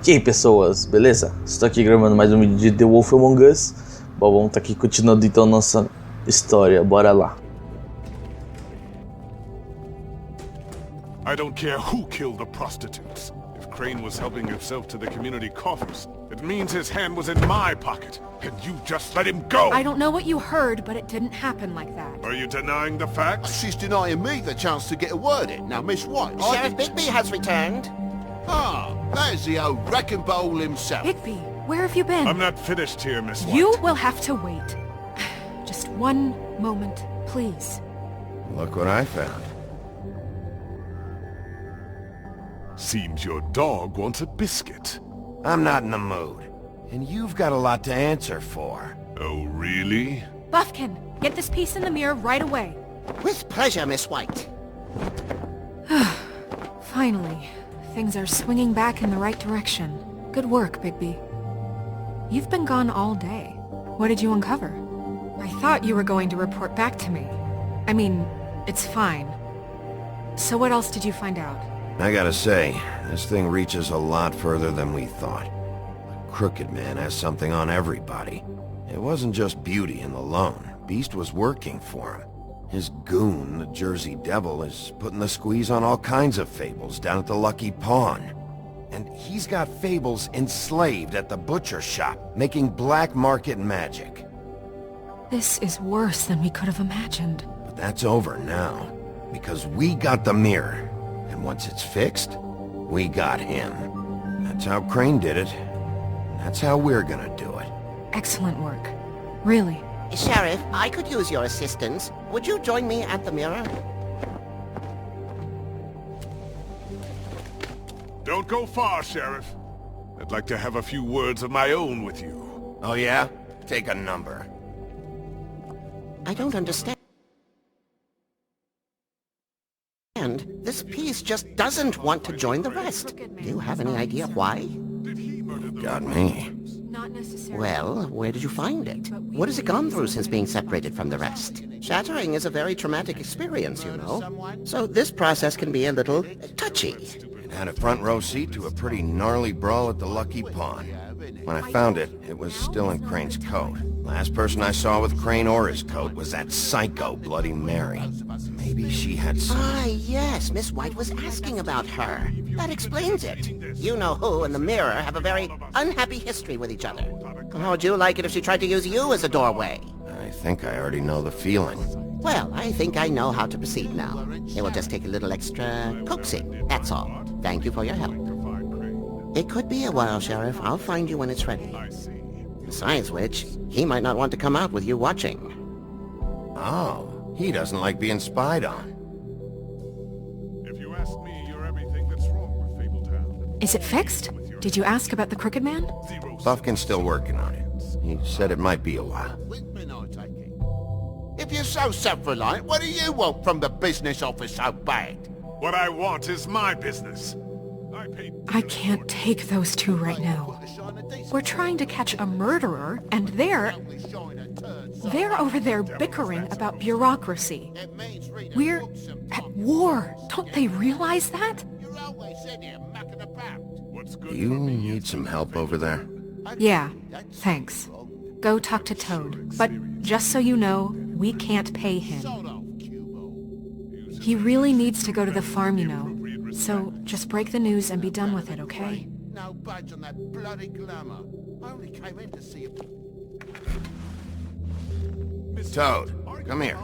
E aí pessoas, beleza? Estou aqui gravando mais um vídeo de The Wolf Among Us. Bom, vamos estar aqui continuando então nossa história, bora lá. I don't care who killed the prostitutes. If Crane was helping himself to the community coffers, it means his hand was in my pocket, and you just let him go! I don't know what you heard, but it didn't happen like that. Are you denying the facts? She's denying me the chance to get a word in. Now, Miss White... Sheriff Bigby has returned. Ah, there's the old wrecking bowl himself. Bigby, where have you been? I'm not finished here, Miss White. You will have to wait. Just one moment, please. Look what I found. Seems your dog wants a biscuit. I'm not in the mood. And you've got a lot to answer for. Oh, really? Buffkin, get this piece in the mirror right away. With pleasure, Miss White. Finally, things are swinging back in the right direction. Good work, Bigby. You've been gone all day. What did you uncover? I thought you were going to report back to me. I mean, it's fine. So what else did you find out? I gotta say, this thing reaches a lot further than we thought. The Crooked Man has something on everybody. It wasn't just Beauty and the Lone. Beast was working for him. His goon, the Jersey Devil, is putting the squeeze on all kinds of fables down at the Lucky Pawn. And he's got fables enslaved at the butcher shop, making black market magic. This is worse than we could have imagined. But that's over now, because we got the mirror. And once it's fixed, we got him. That's how Crane did it. And that's how we're gonna do it. Excellent work. Really. Sheriff, I could use your assistance. Would you join me at the mirror? Don't go far, Sheriff. I'd like to have a few words of my own with you. Oh yeah? Take a number. I don't understand. This piece just doesn't want to join the rest. Do you have any idea why? Got me. Not necessarily. Well, where did you find it? What has it gone through since being separated from the rest? Shattering is a very traumatic experience, you know. So this process can be a little touchy. It had a front row seat to a pretty gnarly brawl at the Lucky Pawn. When I found it, it was still in Crane's coat. Last person I saw with Crane or his coat was that psycho Bloody Mary. Maybe she had some... Ah, yes, Miss White was asking about her. That explains it. You know who and the mirror have a very unhappy history with each other. How would you like it if she tried to use you as a doorway? I think I already know the feeling. Well, I think I know how to proceed now. It will just take a little extra coaxing, that's all. Thank you for your help. It could be a while, Sheriff. I'll find you when it's ready. Besides which, he might not want to come out with you watching. Oh, he doesn't like being spied on. If you ask me, you're everything that's wrong with Fabletown. Is it fixed? Did you ask about the Crooked Man? Buffkin's still working on it. He said it might be a while. If you're so self-reliant, what do you want from the business office so bad? What I want is my business. I can't take those two right now. We're trying to catch a murderer, and they're over there bickering about bureaucracy. We're at war. Don't they realize that? Do you need some help over there? Yeah, thanks. Go talk to Toad. But just so you know, we can't pay him. He really needs to go to the farm, you know. So just break the news and be done with it, okay? No budge on that bloody glamour. I only came in to see if... Toad, come here.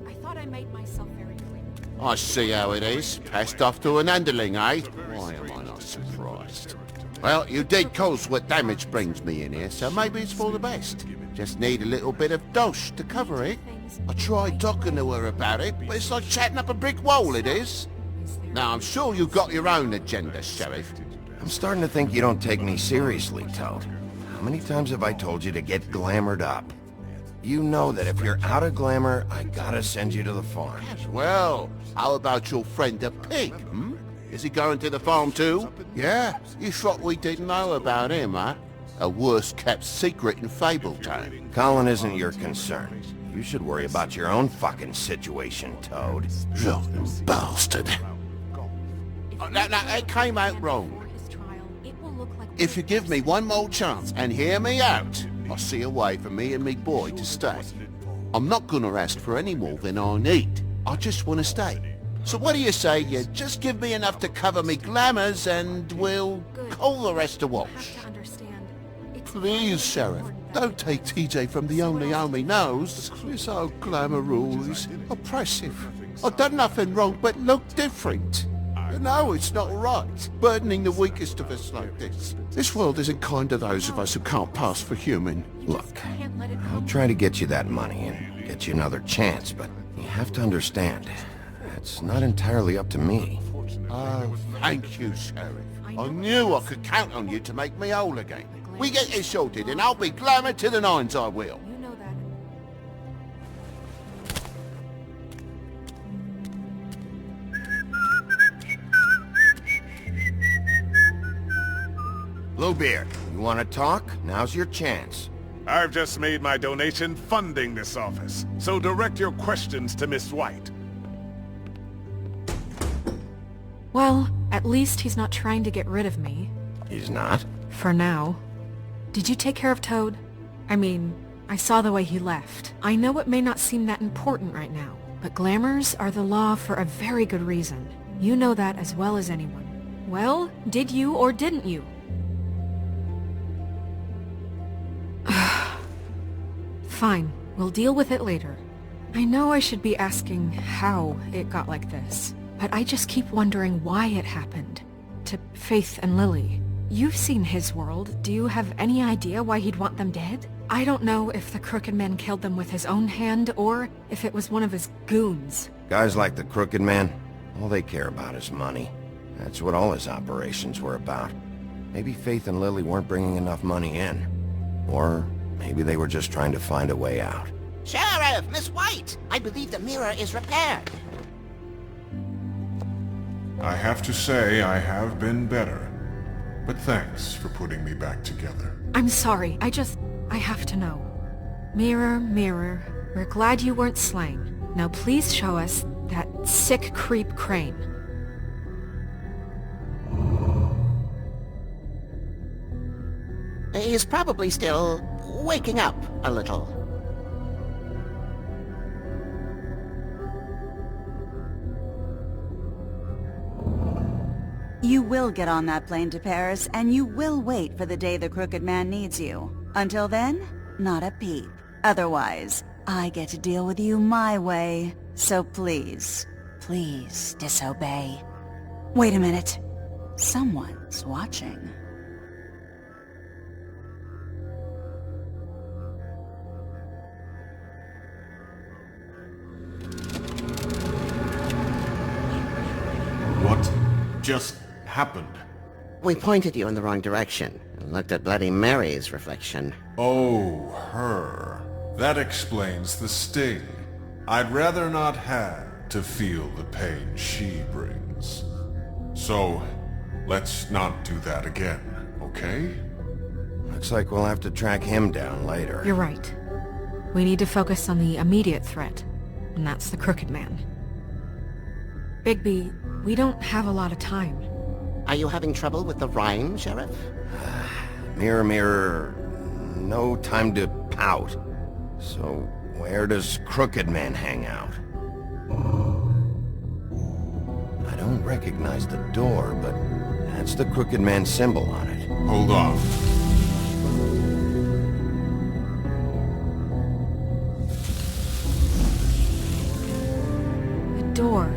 I thought I made myself very clear. I see how it is. Passed off to an underling, eh? Why am I not surprised? Well, you did cause what damage brings me in here, so maybe it's for the best. Just need a little bit of dosh to cover it. I tried talking to her about it, but it's like chatting up a brick wall, it is. Now, I'm sure you've got your own agenda, Sheriff. I'm starting to think you don't take me seriously, Toad. How many times have I told you to get glamored up? You know that if you're out of glamour, I gotta send you to the farm. Well, how about your friend the pig, hmm? Is he going to the farm too? Yeah, you thought we didn't know about him, huh? A worst-kept secret in Fabletown. Colin isn't your concern. You should worry about your own fucking situation, Toad. Rotten bastard. No, it came out wrong. It will look like if you give me one more chance and hear me out, I'll see a way for me and me boy to stay. I'm not gonna ask for any more than I need. I just want to stay. So what do you say you just give me enough to cover me glamours and we'll call the rest a wash? Please, Sheriff, don't take TJ from the only home he knows. This old glamour rule is oppressive. I've done nothing wrong but look different. You know it's not right, burdening the weakest of us like this. This world isn't kind to those of us who can't pass for human. Look, I'll try to get you that money and get you another chance, but you have to understand, it's not entirely up to me. Oh, thank you, Sheriff. I knew I could count on you to make me whole again. We get this sorted and I'll be glamour to the nines, I will. You know that. Bluebeard, you want to talk? Now's your chance. I've just made my donation funding this office, so direct your questions to Miss White. Well, at least he's not trying to get rid of me. He's not? For now. Did you take care of Toad? I mean, I saw the way he left. I know it may not seem that important right now, but glamours are the law for a very good reason. You know that as well as anyone. Well, did you or didn't you? Fine, we'll deal with it later. I know I should be asking how it got like this, but I just keep wondering why it happened. To Faith and Lily. You've seen his world. Do you have any idea why he'd want them dead? I don't know if the Crooked Man killed them with his own hand, or if it was one of his goons. Guys like the Crooked Man, all they care about is money. That's what all his operations were about. Maybe Faith and Lily weren't bringing enough money in. Or maybe they were just trying to find a way out. Sheriff, Miss White! I believe the mirror is repaired. I have to say I have been better. But thanks for putting me back together. I'm sorry, I have to know. Mirror, mirror, we're glad you weren't slain. Now please show us that sick creep Crane. He's probably still waking up a little. You will get on that plane to Paris, and you will wait for the day the Crooked Man needs you. Until then, not a peep. Otherwise, I get to deal with you my way. So please, please disobey. Wait a minute. Someone's watching. What just happened? We pointed you in the wrong direction and looked at Bloody Mary's reflection. Oh, her. That explains the sting. I'd rather not have to feel the pain she brings. So, let's not do that again, okay? Looks like we'll have to track him down later. You're right. We need to focus on the immediate threat, and that's the Crooked Man. Bigby, we don't have a lot of time. Are you having trouble with the rhyme, Sheriff? Mirror, mirror, no time to pout. So, where does Crooked Man hang out? I don't recognize the door, but that's the Crooked Man symbol on it. Hold on. The door.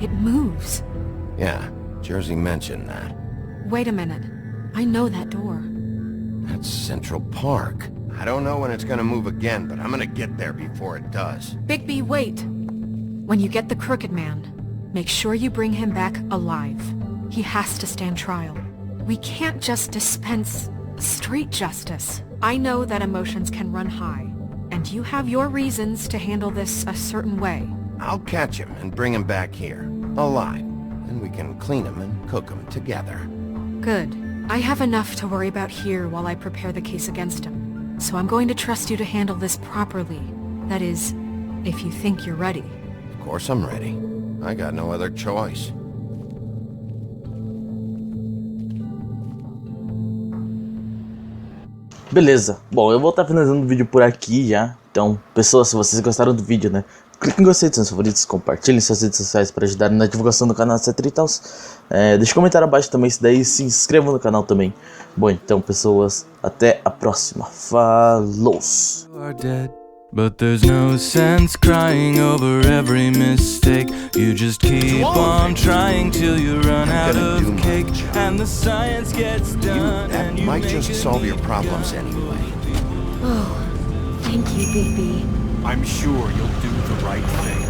It moves. Yeah, Jersey mentioned that. Wait a minute. I know that door. That's Central Park. I don't know when it's gonna move again, but I'm gonna get there before it does. Bigby, wait! When you get the Crooked Man, make sure you bring him back alive. He has to stand trial. We can't just dispense street justice. I know that emotions can run high, and you have your reasons to handle this a certain way. I'll catch him and bring him back here, alive. And we can clean him and cook him together. Good. I have enough to worry about here while I prepare the case against him. So I'm going to trust you to handle this properly. That is, if you think you're ready. Of course I'm ready. I got no other choice. Beleza, bom, eu vou estar finalizando o vídeo por aqui já. Então, pessoas, se vocês gostaram do vídeo, né, clique em gostei dos seus favoritos, compartilhem em suas redes sociais para ajudar na divulgação do canal, etc e tal. Deixe um comentário abaixo também se daí, se inscrevam no canal também. Bom, então, pessoas, até a próxima. Falou! But there's no sense crying over every mistake. You just keep on trying till you run out of cake, and the science gets done. That might just solve your problems anyway. Oh, thank you, Bigby. I'm sure you'll do the right thing.